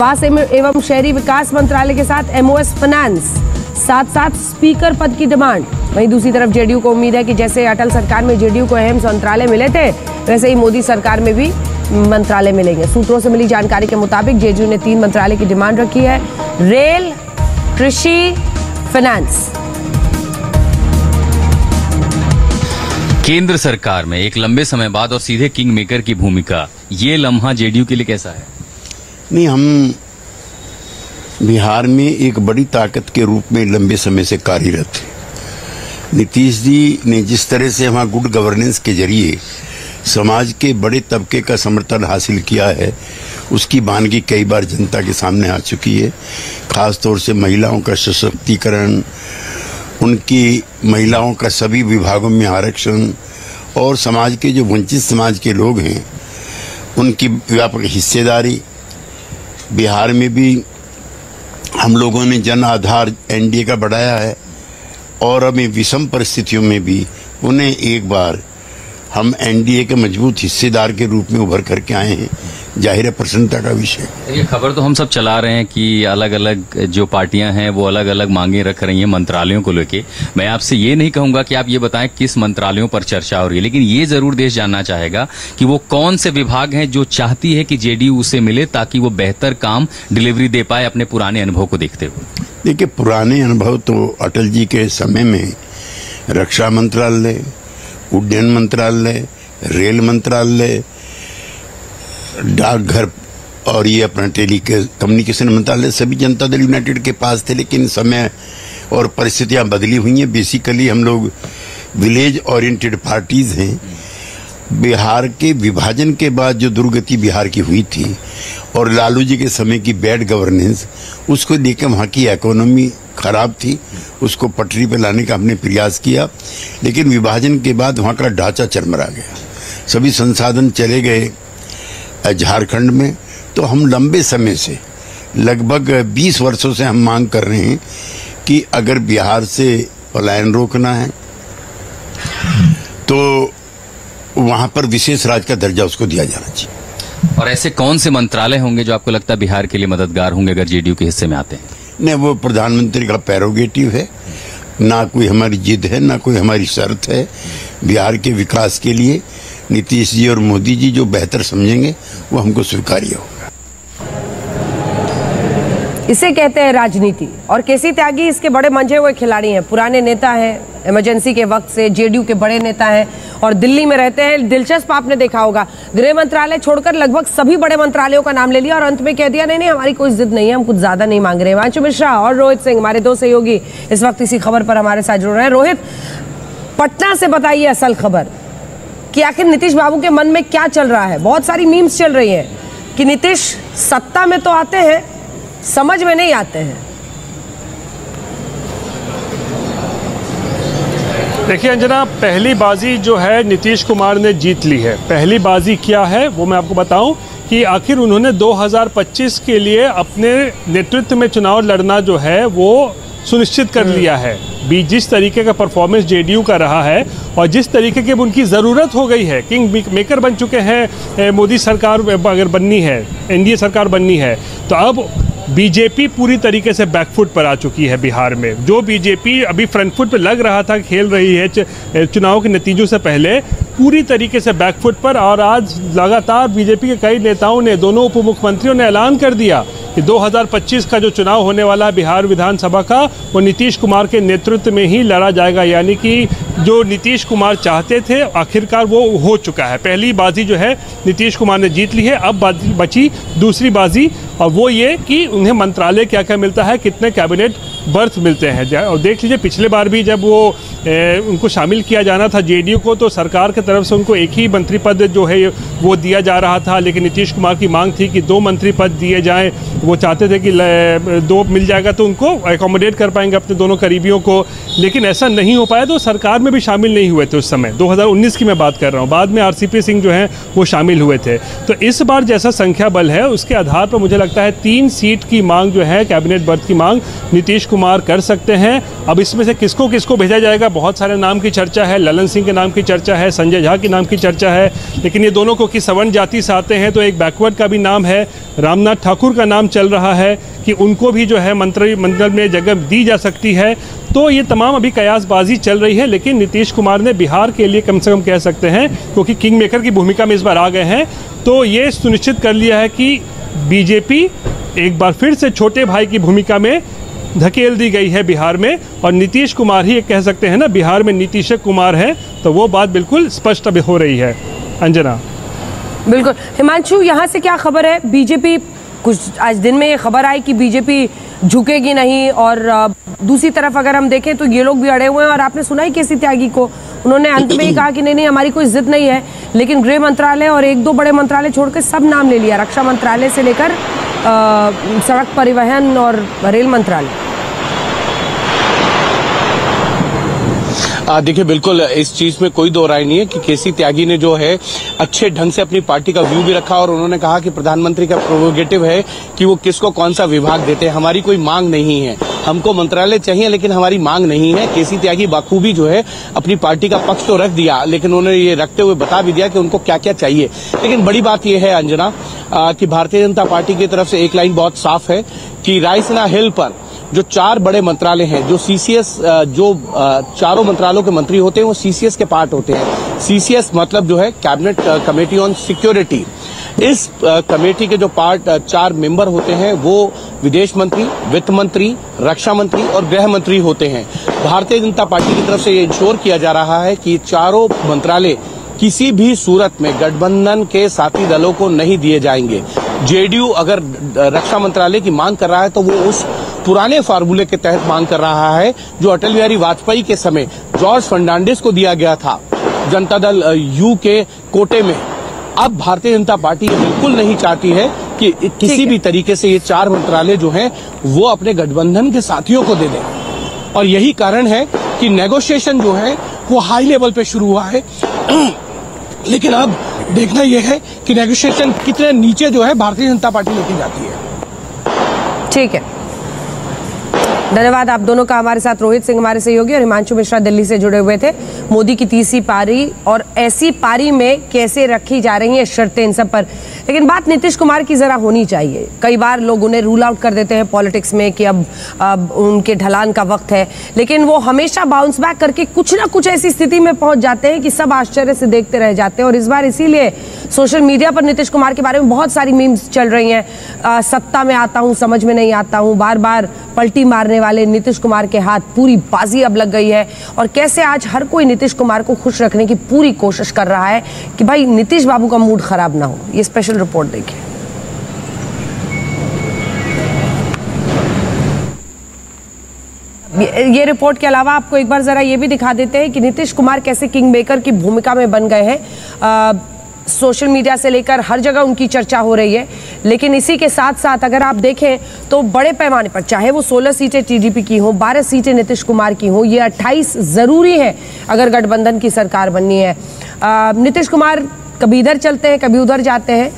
आवास एवं शहरी विकास मंत्रालय के साथ एमओएस फाइनेंस, साथ साथ स्पीकर पद की डिमांड। वहीं दूसरी तरफ जेडीयू को उम्मीद है कि जैसे अटल सरकार में जेडीयू को अहम मंत्रालय मिले थे, वैसे ही मोदी सरकार में भी मंत्रालय मिलेंगे। सूत्रों से मिली जानकारी के मुताबिक जेडीयू ने 3 मंत्रालय की डिमांड रखी है: रेल, कृषि, फाइनेंस। केंद्र सरकार में एक लंबे समय बाद और सीधे किंग मेकर की भूमिका, ये लम्हा जेडीयू के लिए कैसा है? नहीं, हम बिहार में एक बड़ी ताकत के रूप में लंबे समय से कार्यरत हैं। नीतीश जी ने जिस तरह से वहाँ गुड गवर्नेंस के जरिए समाज के बड़े तबके का समर्थन हासिल किया है, उसकी वानगी कई बार जनता के सामने आ चुकी है। खासतौर से महिलाओं का सशक्तिकरण, उनकी महिलाओं का सभी विभागों में आरक्षण और समाज के जो वंचित समाज के लोग हैं उनकी व्यापक हिस्सेदारी। बिहार में भी हम लोगों ने जन आधार एनडीए का बढ़ाया है और अभी विषम परिस्थितियों में भी उन्हें एक बार हम एनडीए के मजबूत हिस्सेदार के रूप में उभर करके आए हैं। जाहिर है प्रसन्नता का विषय। ये खबर तो हम सब चला रहे हैं कि अलग अलग जो पार्टियां हैं वो अलग अलग मांगे रख रही हैं मंत्रालयों को लेके। मैं आपसे ये नहीं कहूंगा कि आप ये बताएं किस मंत्रालयों पर चर्चा हो रही है, लेकिन ये जरूर देश जानना चाहेगा कि वो कौन से विभाग हैं जो चाहती है कि जेडीयू उसे मिले ताकि वो बेहतर काम डिलीवरी दे पाए अपने पुराने अनुभव को देखते हुए। देखिए, पुराने अनुभव तो अटल जी के समय में रक्षा मंत्रालय, उड्डयन मंत्रालय, रेल मंत्रालय, डाकघर और ये अपना कम्युनिकेशन मंत्रालय सभी जनता दल यूनाइटेड के पास थे। लेकिन समय और परिस्थितियां बदली हुई हैं। बेसिकली हम लोग विलेज ओरिएंटेड पार्टीज हैं। बिहार के विभाजन के बाद जो दुर्गति बिहार की हुई थी और लालू जी के समय की बैड गवर्नेंस, उसको लेकर वहाँ की इकोनॉमी खराब थी, उसको पटरी पर लाने का हमने प्रयास किया। लेकिन विभाजन के बाद वहाँ का ढांचा चरमरा गया, सभी संसाधन चले गए झारखंड में। तो हम लंबे समय से लगभग 20 वर्षों से हम मांग कर रहे हैं कि अगर बिहार से पलायन रोकना है तो वहाँ पर विशेष राज्य का दर्जा उसको दिया जाना चाहिए। और ऐसे कौन से मंत्रालय होंगे जो आपको लगता है बिहार के लिए मददगार होंगे अगर जेडीयू के हिस्से में आते हैं? नहीं, वो प्रधानमंत्री का प्रेरोगेटिव है, ना कोई हमारी जिद है, ना कोई हमारी शर्त है। बिहार के विकास के लिए नीतीश जी और मोदी जी जो बेहतर समझेंगे वो हमको स्वीकार्य होगा। इसे कहते हैं राजनीति। और केसी त्यागी इसके बड़े मंझे हुए खिलाड़ी हैं, पुराने नेता हैं, इमरजेंसी के वक्त से जेडीयू के बड़े नेता हैं और दिल्ली में रहते हैं। दिलचस्प आपने देखा होगा, गृह मंत्रालय छोड़कर लगभग सभी बड़े मंत्रालयों का नाम ले लिया और अंत में कह दिया नहीं हमारी कोई जिद नहीं है, हम कुछ ज्यादा नहीं मांग रहे हैं। वांचू मिश्रा और रोहित सिंह हमारे 2 सहयोगी इस वक्त इसी खबर पर हमारे साथ जुड़ रहे हैं। रोहित, पटना से बताइए असल खबर कि आखिर नीतीश बाबू के मन में क्या चल रहा है। बहुत सारी मीम्स चल रही हैं कि नीतीश सत्ता में तो आते हैं, समझ में नहीं आते हैं। देखिए अंजना, पहली बाजी जो है नीतीश कुमार ने जीत ली है। पहली बाजी क्या है वो मैं आपको बताऊं कि आखिर उन्होंने 2025 के लिए अपने नेतृत्व में चुनाव लड़ना जो है वो सुनिश्चित कर लिया है। जिस तरीके का परफॉर्मेंस जेडीयू का रहा है और जिस तरीके की उनकी ज़रूरत हो गई है, किंग मेकर बन चुके हैं, मोदी सरकार अगर बननी है, एनडीए सरकार बननी है, तो अब बीजेपी पूरी तरीके से बैकफुट पर आ चुकी है बिहार में। जो बीजेपी अभी फ्रंट फुट पर लग रहा था, खेल रही है चुनाव के नतीजों से पहले, पूरी तरीके से बैकफुट पर। और आज लगातार बीजेपी के कई नेताओं ने, दोनों उप मुख्यमंत्रियों ने ऐलान कर दिया कि 2025 का जो चुनाव होने वाला है बिहार विधानसभा का, वो नीतीश कुमार के नेतृत्व में ही लड़ा जाएगा। यानी कि जो नीतीश कुमार चाहते थे आखिरकार वो हो चुका है। पहली बाजी जो है नीतीश कुमार ने जीत ली है। अब बची दूसरी बाजी, और वो ये कि उन्हें मंत्रालय क्या क्या मिलता है, कितने कैबिनेट बर्थ मिलते हैं। और देख लीजिए, पिछले बार भी जब वो उनको शामिल किया जाना था जेडीयू को, तो सरकार की तरफ से उनको एक ही मंत्री पद जो है वो दिया जा रहा था। लेकिन नीतीश कुमार की मांग थी कि 2 मंत्री पद दिए जाएं। वो चाहते थे कि 2 मिल जाएगा तो उनको एकोमोडेट कर पाएंगे अपने दोनों करीबियों को। लेकिन ऐसा नहीं हो पाया, तो सरकार में में भी शामिल नहीं हुए थे उस समय, 2019 की मैं बात कर रहा हूँ। बाद में आरसीपी सिंह जो हैं वो शामिल हुए थे। तो इस बार जैसा संख्या बल है उसके आधार पर मुझे लगता है 3 सीट की मांग जो है, कैबिनेट बर्थ की मांग नीतीश कुमार कर सकते हैं। अब इसमें से किसको किसको भेजा जाएगा, बहुत सारे नाम की चर्चा है। ललन सिंह के नाम की चर्चा है, संजय झा के नाम की चर्चा है, लेकिन ये दोनों को कि सवर्ण जाति से आते हैं तो एक बैकवर्ड का भी नाम है। रामनाथ ठाकुर का नाम चल रहा है कि उनको भी जो है मंत्रिमंडल में जगह दी जा सकती है। तो ये तमाम अभी कयासबाजी चल रही है, लेकिन नीतीश कुमार ने बिहार के लिए कम से कम कह सकते हैं, क्योंकि किंग मेकर की भूमिका में इस बार आ गए हैं, तो ये सुनिश्चित कर लिया है कि बीजेपी एक बार फिर से छोटे भाई की भूमिका में धकेल दी गई है बिहार में, और नीतीश कुमार ही एक कह सकते हैं ना, बिहार में नीतीश कुमार है, तो वो बात बिल्कुल स्पष्ट अब हो रही है। अंजना। बिल्कुल हिमांशु, यहाँ से क्या खबर है? बीजेपी, कुछ आज दिन में ये खबर आई कि बीजेपी झुकेगी नहीं, और दूसरी तरफ अगर हम देखें तो ये लोग भी अड़े हुए हैं। और आपने सुना ही केसी त्यागी को, उन्होंने अंत में ही कहा कि नहीं हमारी कोई जिद नहीं है, लेकिन गृह मंत्रालय और 1-2 बड़े मंत्रालय छोड़कर सब नाम ले लिया, रक्षा मंत्रालय से लेकर सड़क परिवहन और रेल मंत्रालय। देखिए, बिल्कुल इस चीज में कोई दो राय नहीं है कि केसी त्यागी ने जो है अच्छे ढंग से अपनी पार्टी का व्यू भी रखा, और उन्होंने कहा कि प्रधानमंत्री का प्रोरोगेटिव है कि वो किसको कौन सा विभाग देते हैं, हमारी कोई मांग नहीं है, हमको मंत्रालय चाहिए लेकिन हमारी मांग नहीं है। केसी त्यागी बाखूबी जो है अपनी पार्टी का पक्ष तो रख दिया, लेकिन उन्होंने ये रखते हुए बता भी दिया कि उनको क्या क्या चाहिए। लेकिन बड़ी बात यह है अंजना कि भारतीय जनता पार्टी की तरफ से एक लाइन बहुत साफ है कि रायसीना हिल पर जो 4 बड़े मंत्रालय हैं, जो सीसीएस, जो चारों मंत्रालयों के मंत्री होते हैं वो सीसीएस के पार्ट होते हैं। सीसीएस मतलब जो है कैबिनेट कमेटी ऑन सिक्योरिटी। इस कमेटी के जो 4 मेंबर होते हैं वो विदेश मंत्री, वित्त मंत्री, रक्षा मंत्री और गृह मंत्री होते हैं। भारतीय जनता पार्टी की तरफ से ये इंश्योर किया जा रहा है कि चारों मंत्रालय किसी भी सूरत में गठबंधन के साथी दलों को नहीं दिए जाएंगे। जेडीयू अगर रक्षा मंत्रालय की मांग कर रहा है तो वो उस पुराने फार्मूले के तहत मांग कर रहा है जो अटल बिहारी वाजपेयी के समय जॉर्ज फर्नांडिस को दिया गया था जनता दल यू के कोटे में। अब भारतीय जनता पार्टी ये बिल्कुल नहीं चाहती है कि किसी भी तरीके से ये 4 मंत्रालय जो हैं वो अपने गठबंधन के साथियों को दे दें, और यही कारण है कि नेगोशिएशन जो है वो हाई लेवल पे शुरू हुआ है। लेकिन अब देखना यह है कि नेगोशिएशन कितने नीचे जो है भारतीय जनता पार्टी लेके जाती है। ठीक है, धन्यवाद आप दोनों का। हमारे साथ रोहित सिंह हमारे सहयोगी और हिमांशु मिश्रा दिल्ली से जुड़े हुए थे। मोदी की तीसरी पारी और ऐसी पारी में कैसे रखी जा रही हैं शर्तें, इन सब पर। लेकिन बात नीतीश कुमार की जरा होनी चाहिए। कई बार लोग उन्हें रूल आउट कर देते हैं पॉलिटिक्स में कि अब उनके ढलान का वक्त है, लेकिन वो हमेशा बाउंस बैक करके कुछ ना कुछ ऐसी स्थिति में पहुंच जाते हैं कि सब आश्चर्य से देखते रह जाते हैं। और इस बार इसीलिए सोशल मीडिया पर नीतीश कुमार के बारे में बहुत सारी मीम्स चल रही हैं। सत्ता में आता हूं, समझ में नहीं आता हूं, बार बार पलटी मारने वाले नीतीश कुमार के हाथ पूरी बाजी अब लग गई है। और कैसे आज हर कोई नीतीश कुमार को खुश रखने की पूरी कोशिश कर रहा है कि भाई नीतीश बाबू का मूड खराब ना हो। ये स्पेशल रिपोर्ट देखिए। ये रिपोर्ट के अलावा आपको एक बार जरा ये भी दिखा देते हैं कि नीतीश कुमार कैसे किंग मेकर की भूमिका में बन गए हैं। सोशल मीडिया से लेकर हर जगह उनकी चर्चा हो रही है। लेकिन इसी के साथ साथ अगर आप देखें तो बड़े पैमाने पर, चाहे वो 16 सीटें टीडीपी की हो, 12 सीटें नीतीश कुमार की हो, ये 28 जरूरी है अगर गठबंधन की सरकार बननी है। नीतीश कुमार कभी इधर चलते हैं, कभी उधर जाते हैं।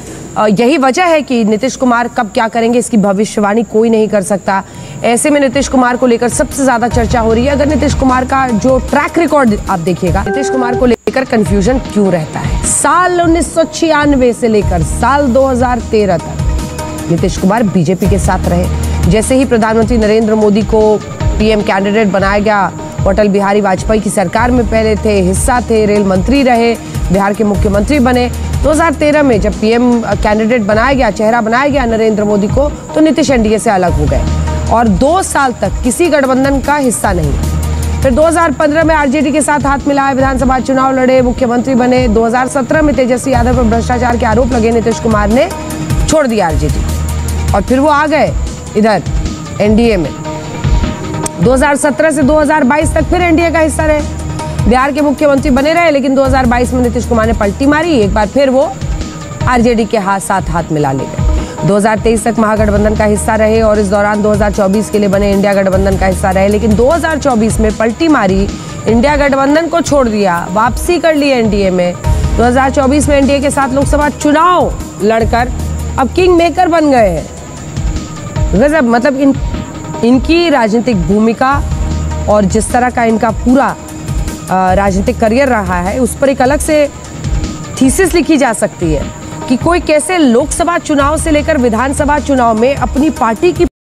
यही वजह है कि नीतीश कुमार कब क्या करेंगे इसकी भविष्यवाणी कोई नहीं कर सकता। ऐसे में नीतीश कुमार को लेकर सबसे ज्यादा चर्चा हो रही है। अगर नीतीश कुमार का जो ट्रैक रिकॉर्ड आप देखिएगा, नीतीश कुमार को लेकर कंफ्यूजन क्यों रहता है। साल 1996 से लेकर साल 2013 तक नीतीश कुमार बीजेपी के साथ रहे। जैसे ही प्रधानमंत्री नरेंद्र मोदी को पीएम कैंडिडेट बनाया गया, अटल बिहारी वाजपेयी की सरकार में पहले थे, हिस्सा थे, रेल मंत्री रहे, बिहार के मुख्यमंत्री बने। 2013 में जब पीएम कैंडिडेट बनाया गया, चेहरा बनाया गया नरेंद्र मोदी को, तो नीतीश एनडीए से अलग हो गए और 2 साल तक किसी गठबंधन का हिस्सा नहीं। फिर 2015 में आरजेडी के साथ हाथ मिलाए, विधानसभा चुनाव लड़े, मुख्यमंत्री बने। 2017 में तेजस्वी यादव पर भ्रष्टाचार के आरोप लगे, नीतीश कुमार ने छोड़ दिया आरजेडी और फिर वो आ गए इधर एनडीए में। 2017 से 2022 तक फिर एनडीए का हिस्सा रहे, बिहार के मुख्यमंत्री बने रहे। लेकिन 2022 में नीतीश कुमार ने पलटी मारी, एक बार फिर वो आरजेडी के साथ हाथ मिला ले गए। 2023 तक महागठबंधन का हिस्सा रहे और इस दौरान 2024 के लिए बने इंडिया गठबंधन का हिस्सा रहे, लेकिन 2024 में पलटी मारी, इंडिया गठबंधन को छोड़ दिया, वापसी कर ली एनडीए में। 2024 में एनडीए के साथ लोकसभा चुनाव लड़कर अब किंग मेकर बन गए हैं। गजब, मतलब इनकी राजनीतिक भूमिका और जिस तरह का इनका पूरा राजनीतिक करियर रहा है, उस पर एक अलग से थीसिस लिखी जा सकती है कि कोई कैसे लोकसभा चुनाव से लेकर विधानसभा चुनाव में अपनी पार्टी की